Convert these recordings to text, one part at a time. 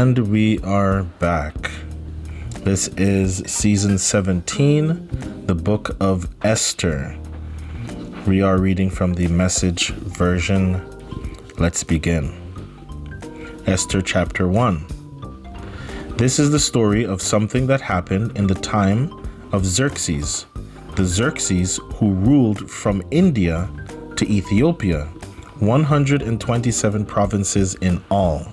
And we are back. This is season 17, the book of Esther. We are reading from the Message version. Let's begin. Esther chapter 1. This is the story of something that happened in the time of Xerxes, the Xerxes who ruled from India to Ethiopia, 127 provinces in all.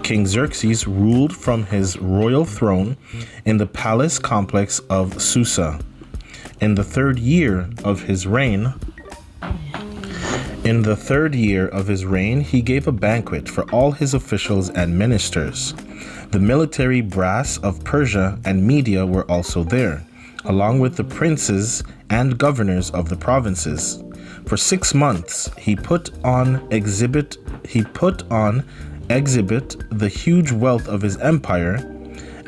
King Xerxes ruled from his royal throne in the palace complex of Susa. In the third year of his reign, he gave a banquet for all his officials and ministers. The military brass of Persia and Media were also there, along with the princes and governors of the provinces. For 6 months, he put on exhibit the huge wealth of his empire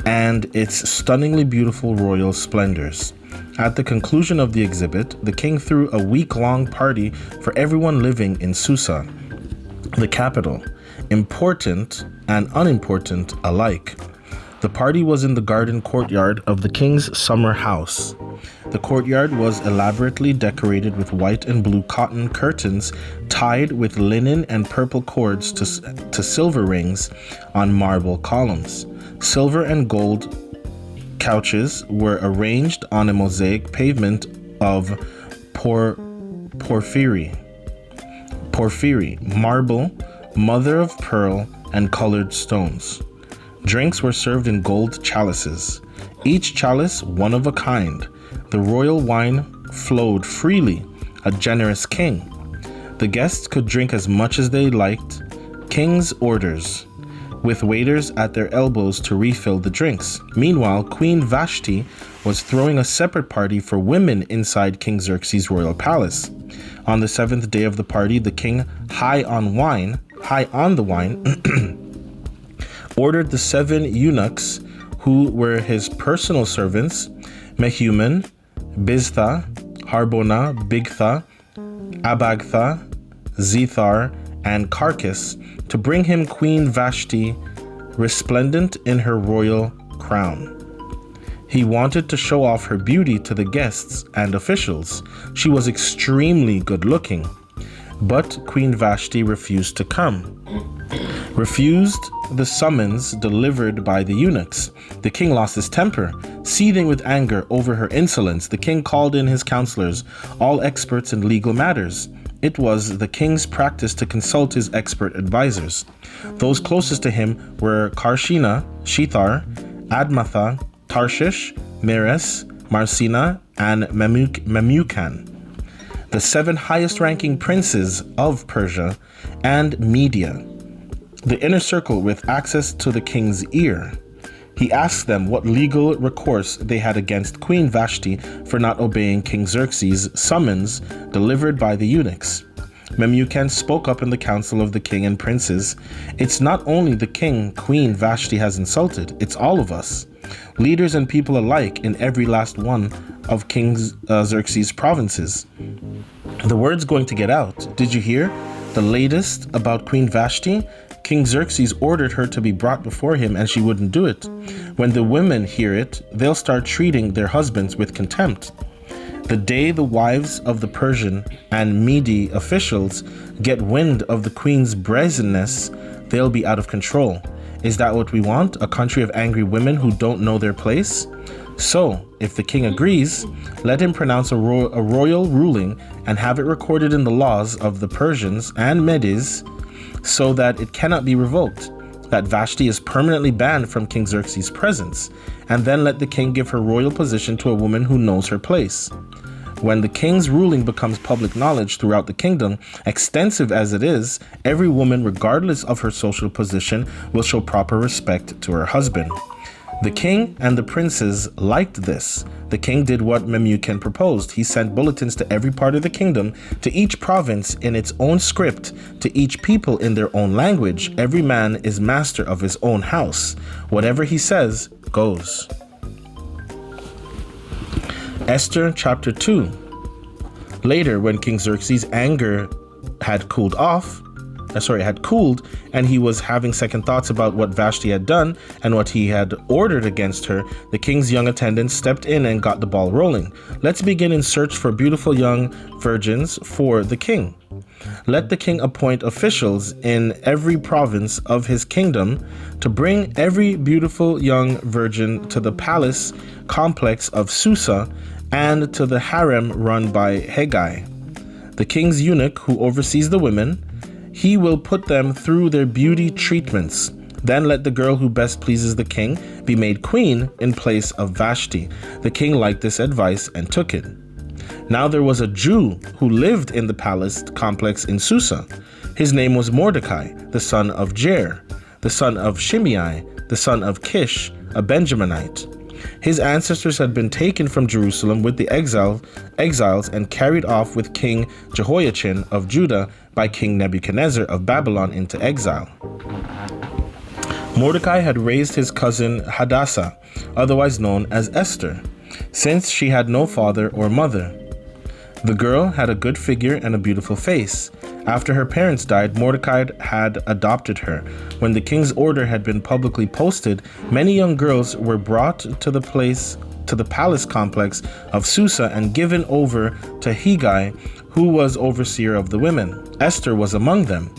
and its stunningly beautiful royal splendors. At the conclusion of the exhibit, the king threw a week-long party for everyone living in Susa, the capital, important and unimportant alike. The party was in the garden courtyard of the king's summer house. The courtyard was elaborately decorated with white and blue cotton curtains tied with linen and purple cords to silver rings on marble columns. Silver and gold couches were arranged on a mosaic pavement of porphyry, marble, mother of pearl, and colored stones. Drinks were served in gold chalices, each chalice one of a kind. The royal wine flowed freely, a generous king. The guests could drink as much as they liked. King's orders, with waiters at their elbows to refill the drinks. Meanwhile, Queen Vashti was throwing a separate party for women inside King Xerxes' royal palace. On the 7th day of the party, the king, high on the wine, ordered the 7 eunuchs who were his personal servants, Mehuman, Biztha, Harbona, Bigtha, Abagtha, Zethar, and Carcass, to bring him Queen Vashti, resplendent in her royal crown. He wanted to show off her beauty to the guests and officials. She was extremely good-looking, but Queen Vashti refused to come. Refused the summons delivered by the eunuchs. The king lost his temper. Seething with anger over her insolence, the king called in his counselors, all experts in legal matters. It was the king's practice to consult his expert advisors. Those closest to him were Karshina, Shethar, Admatha, Tarshish, Meres, Marsina, and Memucan, the 7 highest-ranking princes of Persia and Media, the inner circle with access to the king's ear. He asked them what legal recourse they had against Queen Vashti for not obeying King Xerxes' summons delivered by the eunuchs. Memucan spoke up in the council of the king and princes. It's not only the king Queen Vashti has insulted, it's all of us, leaders and people alike in every last one of King Xerxes' provinces. The word's going to get out. Did you hear the latest about Queen Vashti? King Xerxes ordered her to be brought before him, and she wouldn't do it. When the women hear it, they'll start treating their husbands with contempt. The day the wives of the Persian and Mede officials get wind of the queen's brazenness, they'll be out of control. Is that what we want? A country of angry women who don't know their place? So, if the king agrees, let him pronounce a royal ruling and have it recorded in the laws of the Persians and Medes, so that it cannot be revoked, that Vashti is permanently banned from King Xerxes' presence, and then let the king give her royal position to a woman who knows her place. When the king's ruling becomes public knowledge throughout the kingdom, extensive as it is, every woman, regardless of her social position, will show proper respect to her husband. The king and the princes liked this. The king did what Memucan proposed. He sent bulletins to every part of the kingdom, to each province in its own script, to each people in their own language. Every man is master of his own house. Whatever he says goes. Esther chapter 2. Later, when King Xerxes' anger had cooled off, had cooled, and he was having second thoughts about what Vashti had done and what he had ordered against her, the king's young attendants stepped in and got the ball rolling. Let's begin in search for beautiful young virgins for the king. Let the king appoint officials in every province of his kingdom to bring every beautiful young virgin to the palace complex of Susa and to the harem run by Hegai. The king's eunuch who oversees the women, he will put them through their beauty treatments. Then let the girl who best pleases the king be made queen in place of Vashti. The king liked this advice and took it. Now there was a Jew who lived in the palace complex in Susa. His name was Mordecai, the son of Jair, the son of Shimei, the son of Kish, a Benjaminite. His ancestors had been taken from Jerusalem with the exiles and carried off with King Jehoiachin of Judah by King Nebuchadnezzar of Babylon into exile. Mordecai had raised his cousin Hadassah, otherwise known as Esther, since she had no father or mother. The girl had a good figure and a beautiful face. After her parents died, Mordecai had adopted her. When the king's order had been publicly posted, many young girls were brought to the palace complex of Susa and given over to Hegai, who was overseer of the women. Esther was among them.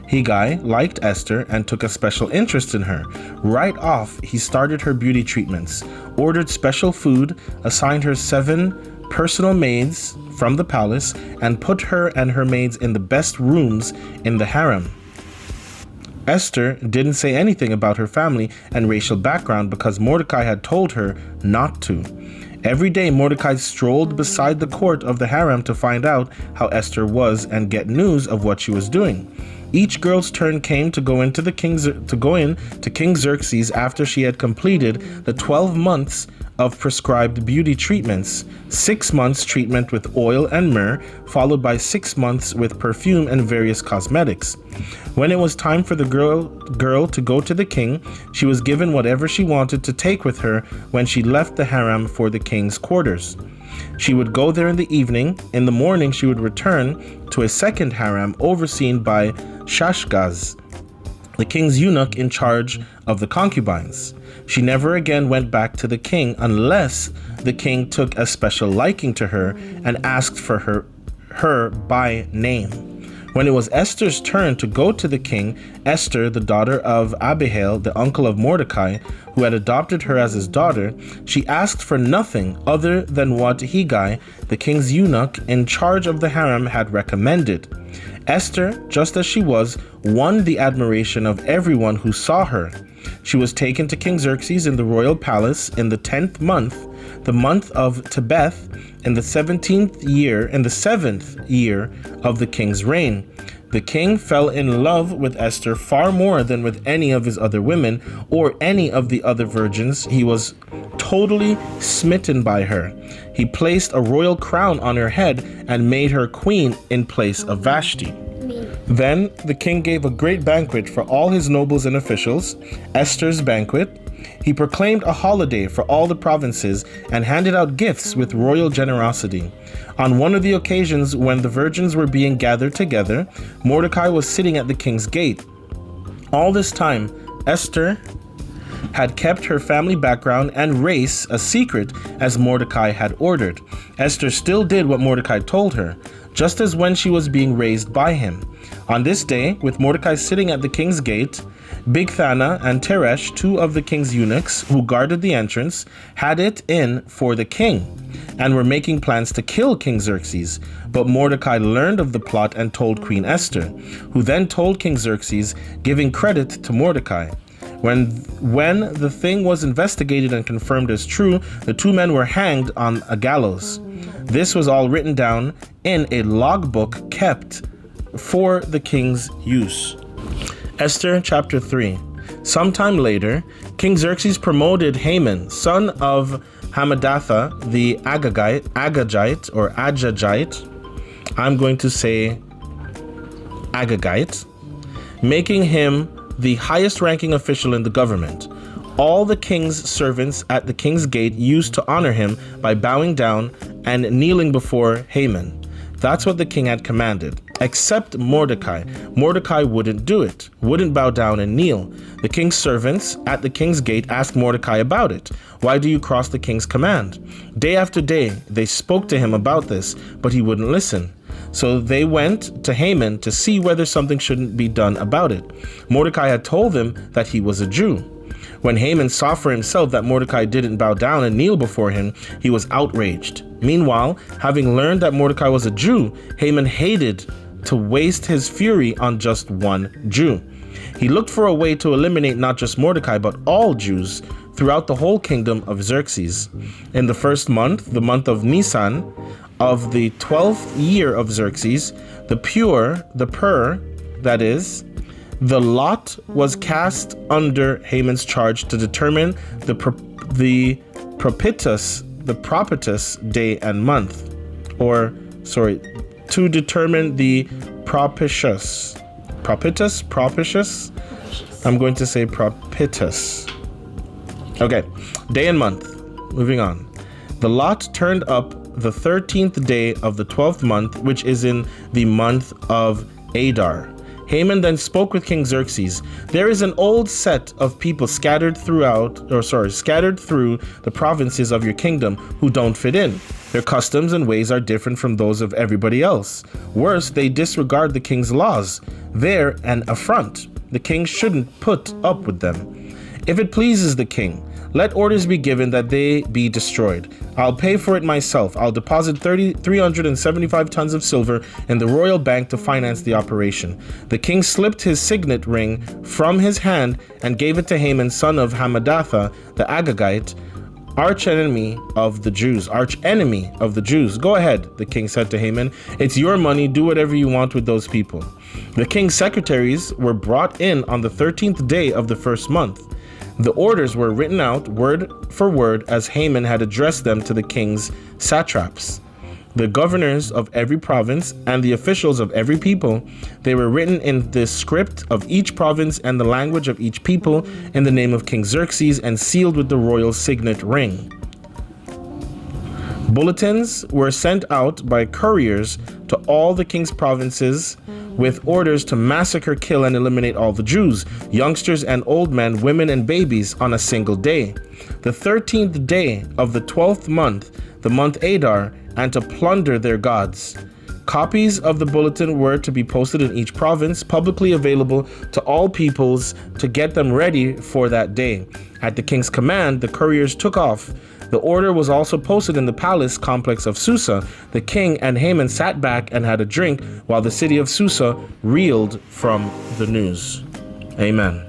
Hegai liked Esther and took a special interest in her. Right off, he started her beauty treatments, ordered special food, assigned her 7 personal maids from the palace, and put her and her maids in the best rooms in the harem. Esther didn't say anything about her family and racial background because Mordecai had told her not to. Every day Mordecai strolled beside the court of the harem to find out how Esther was and get news of what she was doing. Each girl's turn came to go in to King Xerxes after she had completed the 12 months of prescribed beauty treatments, 6 months treatment with oil and myrrh, followed by 6 months with perfume and various cosmetics. When it was time for the girl to go to the king, she was given whatever she wanted to take with her when she left the harem for the king's quarters. She would go there in the evening. In the morning, she would return to a second harem overseen by Shashgaz, the king's eunuch in charge of the concubines. She never again went back to the king unless the king took a special liking to her and asked for her by name. When it was Esther's turn to go to the king, Esther, the daughter of Abihail, the uncle of Mordecai, who had adopted her as his daughter, she asked for nothing other than what Hegai, the king's eunuch in charge of the harem, had recommended. Esther, just as she was, won the admiration of everyone who saw her. She was taken to King Xerxes in the royal palace in the 10th month, the month of Tebeth, in the 7th year of the king's reign. The king fell in love with Esther far more than with any of his other women or any of the other virgins. He was totally smitten by her. He placed a royal crown on her head and made her queen in place of Vashti. Then the king gave a great banquet for all his nobles and officials, Esther's banquet. He proclaimed a holiday for all the provinces and handed out gifts with royal generosity. On one of the occasions when the virgins were being gathered together, Mordecai was sitting at the king's gate. All this time, Esther had kept her family background and race a secret as Mordecai had ordered. Esther still did what Mordecai told her, just as when she was being raised by him. On this day, with Mordecai sitting at the king's gate, Bigthana and Teresh, 2 of the king's eunuchs who guarded the entrance, had it in for the king and were making plans to kill King Xerxes. But Mordecai learned of the plot and told Queen Esther, who then told King Xerxes, giving credit to Mordecai. When the thing was investigated and confirmed as true, the 2 men were hanged on a gallows. This was all written down in a logbook kept for the king's use. Esther chapter 3. Sometime later, King Xerxes promoted Haman, son of Hammedatha, the Agagite, I'm going to say Agagite, making him the highest ranking official in the government. All the king's servants at the king's gate used to honor him by bowing down and kneeling before Haman. That's what the king had commanded. except Mordecai. Mordecai wouldn't do it, wouldn't bow down and kneel. The king's servants at the king's gate asked Mordecai about it. Why do you cross the king's command? Day after day, they spoke to him about this, but he wouldn't listen. So they went to Haman to see whether something shouldn't be done about it. Mordecai had told them that he was a Jew. When Haman saw for himself that Mordecai didn't bow down and kneel before him, he was outraged. Meanwhile, having learned that Mordecai was a Jew, Haman hated to waste his fury on just one Jew. He looked for a way to eliminate not just Mordecai, but all Jews throughout the whole kingdom of Xerxes. In the first month, the month of Nisan, of the 12th year of Xerxes, the lot was cast under Haman's charge to determine the propitious day and month, to determine the propitious. I'm going to say propitious. Okay, day and month. Moving on. The lot turned up the 13th day of the 12th month, which is in the month of Adar. Haman then spoke with King Xerxes. There is an old set of people scattered through the provinces of your kingdom who don't fit in. Their customs and ways are different from those of everybody else. Worse, they disregard the king's laws. They're an affront. The king shouldn't put up with them. If it pleases the king, let orders be given that they be destroyed. I'll pay for it myself. I'll deposit 375 tons of silver in the royal bank to finance the operation. The king slipped his signet ring from his hand and gave it to Haman, son of Hammedatha, the Agagite, archenemy of the Jews. Go ahead, the king said to Haman. It's your money. Do whatever you want with those people. The king's secretaries were brought in on the 13th day of the first month. The orders were written out word for word as Haman had addressed them to the king's satraps, the governors of every province, and the officials of every people. They were written in the script of each province and the language of each people in the name of King Xerxes and sealed with the royal signet ring. Bulletins were sent out by couriers to all the king's provinces with orders to massacre, kill, and eliminate all the Jews, youngsters and old men, women and babies on a single day. The 13th day of the 12th month, the month Adar, and to plunder their gods. Copies of the bulletin were to be posted in each province, publicly available to all peoples to get them ready for that day. At the king's command, the couriers took off. The order was also posted in the palace complex of Susa. The king and Haman sat back and had a drink while the city of Susa reeled from the news. Amen.